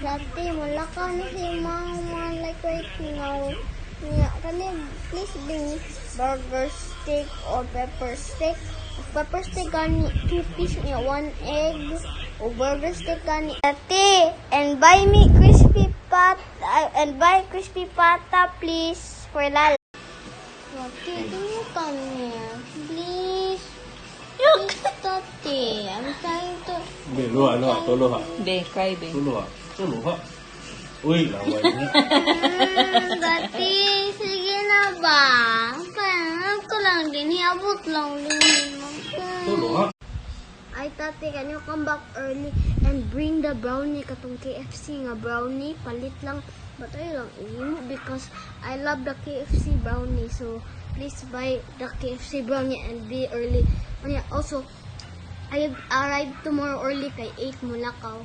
Dati, wala ka na si mama like right now. Yeah, can you please bring me burger steak or pepper steak? Pepper steak gani 2 piece niya, 1 egg. O burger steak gani. Dati, and buy me crispy pata please for Lala. Dati, tingin ka niya. Please. Dati, I'm trying to... Be, luha, tolo ha. Be, cry, be. Tolo ha. Uy, laway niya. Dati, sige na ba? Kaya ko lang din, iabot lang din. Tolo ha. Ay, tati, can you come back early and bring the brownie katong KFC nga brownie? Palit lang. But I lang imo because I love the KFC brownie. So, please buy the KFC brownie and be early. And also, I arrive tomorrow early kay 8 Mulakaw.